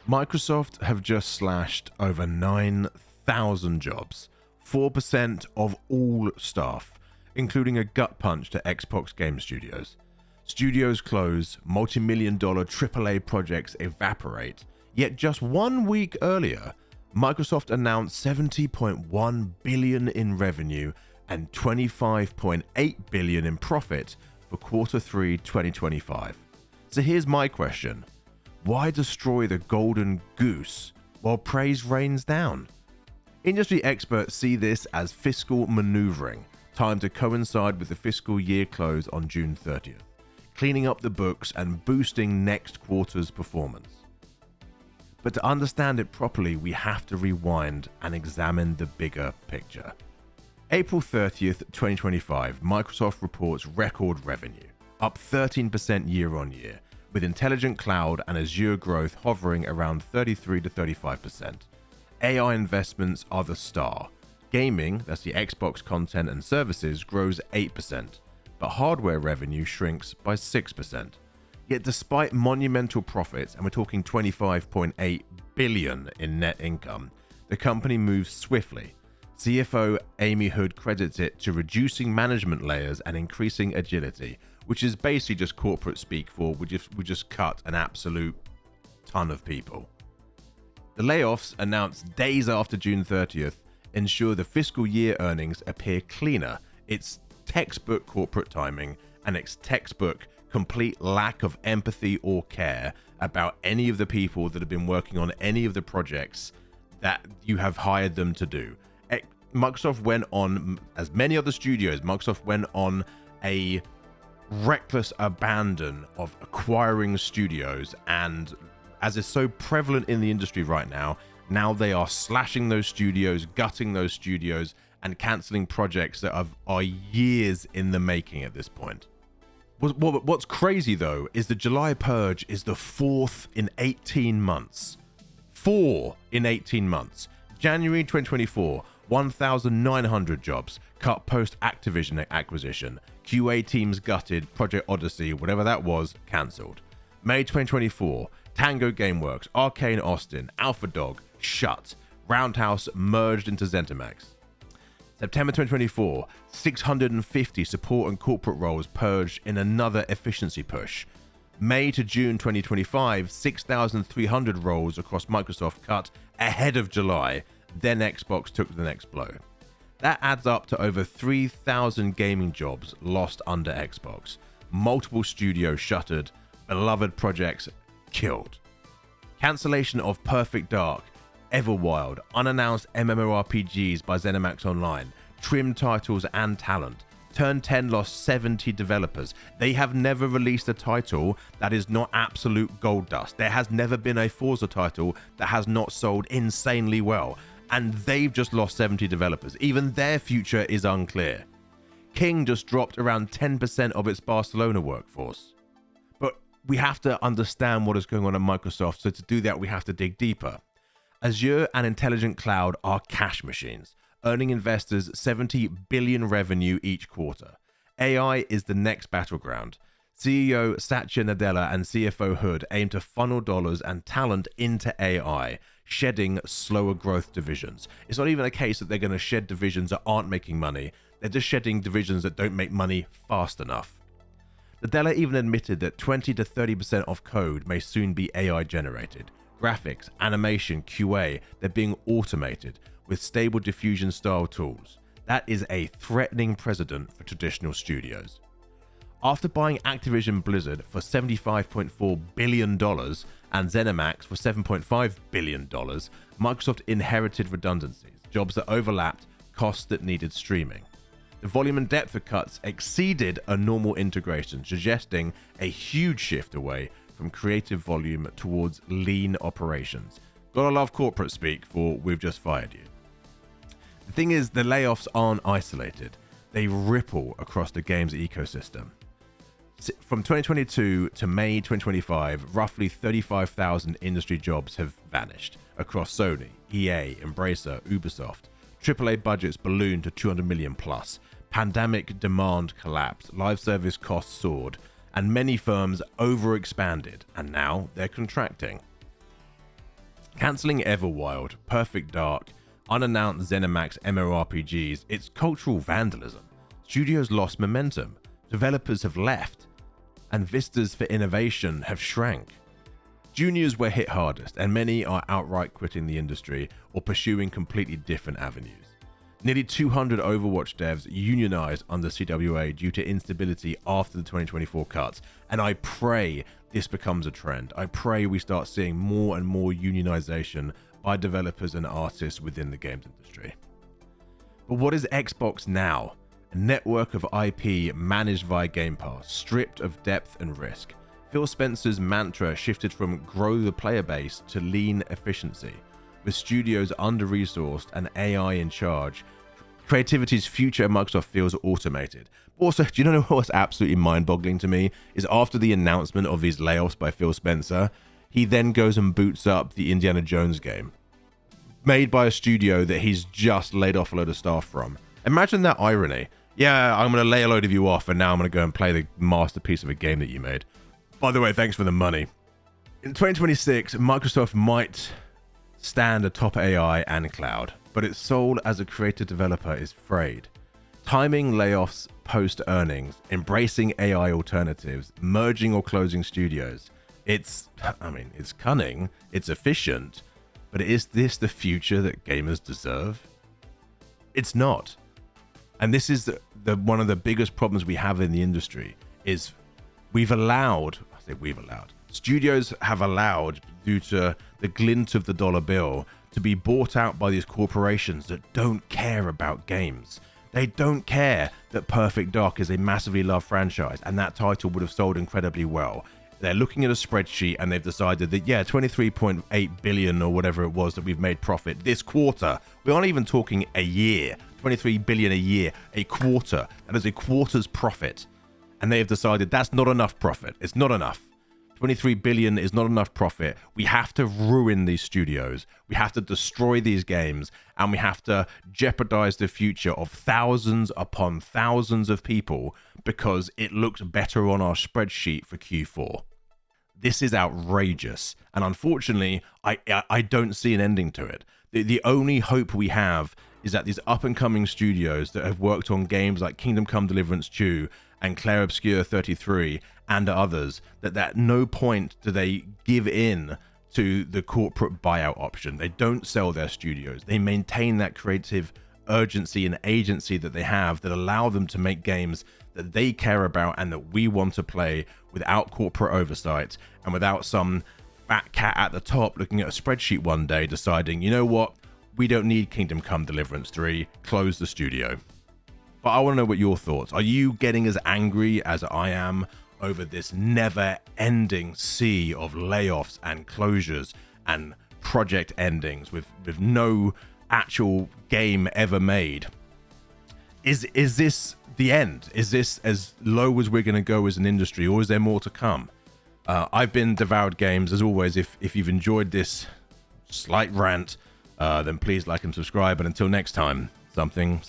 Microsoft have just slashed over 9,000 jobs, 4% of all staff, including a gut punch to Xbox game studios. Studios close, multi-million-dollar AAA projects evaporate, yet just 1 week earlier, Microsoft announced $70.1 billion in revenue and $25.8 billion in profit for Q3 2025. So here's my question. Why destroy the golden goose while praise rains down? Industry experts see this as fiscal maneuvering, timed to coincide with the fiscal year close on June 30th, cleaning up the books and boosting next quarter's performance. But to understand it properly, we have to rewind and examine the bigger picture. April 30th, 2025, Microsoft reports record revenue, up 13% year on year, with Intelligent Cloud and Azure growth hovering around 33 to 35%. AI investments are the star. Gaming, that's the Xbox content and services, grows 8%, but hardware revenue shrinks by 6%. Yet despite monumental profits, and we're talking $25.8 billion in net income, the company moves swiftly. CFO Amy Hood credits it to reducing management layers and increasing agility, which is basically just corporate speak for we just cut an absolute ton of people. The layoffs, announced days after June 30th, ensure the fiscal year earnings appear cleaner. It's textbook corporate timing and it's textbook complete lack of empathy or care about any of the people that have been working on any of the projects that you have hired them to do. Microsoft went on, as many other studios, Microsoft went on a reckless abandon of acquiring studios, and as is so prevalent in the industry right now they are slashing those studios, gutting those studios, and cancelling projects that are years in the making at this point. What's crazy though is the July purge is the fourth in 18 months. 4 in 18 months. January 2024, 1,900 jobs cut post Activision acquisition. QA teams gutted, Project Odyssey, whatever that was, cancelled. May 2024, Tango Gameworks, Arkane Austin, AlphaDog, shut. Roundhouse merged into ZeniMax. September 2024, 650 support and corporate roles purged in another efficiency push. May to June 2025, 6,300 roles across Microsoft cut ahead of July, then Xbox took the next blow. That adds up to over 3,000 gaming jobs lost under Xbox, multiple studios shuttered, beloved projects killed. Cancellation of Perfect Dark, Everwild, unannounced MMORPGs by ZeniMax Online, trimmed titles and talent. Turn 10 lost 70 developers. They have never released a title that is not absolute gold dust. There has never been a Forza title that has not sold insanely well. And they've just lost 70 developers. Even their future is unclear. King just dropped around 10% of its Barcelona workforce. But we have to understand what is going on at Microsoft, so to do that we have to dig deeper. Azure and Intelligent Cloud are cash machines, earning investors $70 billion revenue each quarter. AI is the next battleground. CEO Satya Nadella and CFO Hood aim to funnel dollars and talent into AI, shedding slower growth divisions. It's not even a case that they're going to shed divisions that aren't making money. They're just shedding divisions that don't make money fast enough. Nadella even admitted that 20 to 30% of code may soon be AI generated. Graphics, animation, QA, they're being automated with stable diffusion style tools. That is a threatening precedent for traditional studios. After buying Activision Blizzard for $75.4 billion and ZeniMax for $7.5 billion, Microsoft inherited redundancies, jobs that overlapped, costs that needed streaming. The volume and depth of cuts exceeded a normal integration, suggesting a huge shift away from creative volume towards lean operations. Gotta love corporate speak for "we've just fired you." The thing is, the layoffs aren't isolated. They ripple across the games ecosystem. From 2022 to May 2025, roughly 35,000 industry jobs have vanished across Sony, EA, Embracer, Ubisoft. AAA budgets ballooned to 200 million plus. Pandemic demand collapsed. Live service costs soared. And many firms overexpanded, and now they're contracting. Cancelling Everwild, Perfect Dark, unannounced ZeniMax MMORPGs, it's cultural vandalism. Studios lost momentum, developers have left, and vistas for innovation have shrank. Juniors were hit hardest, and many are outright quitting the industry or pursuing completely different avenues. Nearly 200 Overwatch devs unionized under CWA due to instability after the 2024 cuts, and I pray this becomes a trend. I pray we start seeing more and more unionization by developers and artists within the games industry. But what is Xbox now? A network of IP managed via Game Pass, stripped of depth and risk. Phil Spencer's mantra shifted from grow the player base to lean efficiency. With studios under-resourced and AI in charge, creativity's future at Microsoft feels automated. Also, do you know what's absolutely mind-boggling to me? Is after the announcement of these layoffs by Phil Spencer, he then goes and boots up the Indiana Jones game, made by a studio that he's just laid off a load of staff from. Imagine that irony. Yeah, I'm going to lay a load of you off, and now I'm going to go and play the masterpiece of a game that you made. By the way, thanks for the money. In 2026, Microsoft might stand atop AI and cloud, but its soul as a creative developer is frayed. Timing layoffs post-earnings, embracing AI alternatives, merging or closing studios. It's cunning, it's efficient, but is this the future that gamers deserve? It's not. And this is one of the biggest problems we have in the industry is studios have allowed, due to the glint of the dollar bill, to be bought out by these corporations that don't care about games. They don't care that Perfect Dark is a massively loved franchise and that title would have sold incredibly well. They're looking at a spreadsheet and they've decided that, 23.8 billion or whatever it was that we've made profit this quarter. We aren't even talking a year. 23 billion a year, a quarter. That is a quarter's profit. And they have decided that's not enough profit. It's not enough. 23 billion is not enough profit. We have to ruin these studios. We have to destroy these games, and we have to jeopardize the future of thousands upon thousands of people because it looks better on our spreadsheet for Q4. This is outrageous. And unfortunately, I don't see an ending to it. The only hope we have is that these up-and-coming studios that have worked on games like Kingdom Come Deliverance 2 and Clair Obscur 33 and others, that at no point do they give in to the corporate buyout option. They don't sell their studios. They maintain that creative urgency and agency that they have that allow them to make games that they care about and that we want to play without corporate oversight and without some fat cat at the top looking at a spreadsheet one day deciding, you know what, we don't need Kingdom Come Deliverance 3, close the studio. But I want to know what your thoughts. Are you getting as angry as I am over this never-ending sea of layoffs and closures and project endings with no actual game ever made? Is this the end? Is this as low as we're going to go as an industry, or is there more to come? I've been Devoured Games. As always, if you've enjoyed this slight rant, then please like and subscribe. And until next time, something.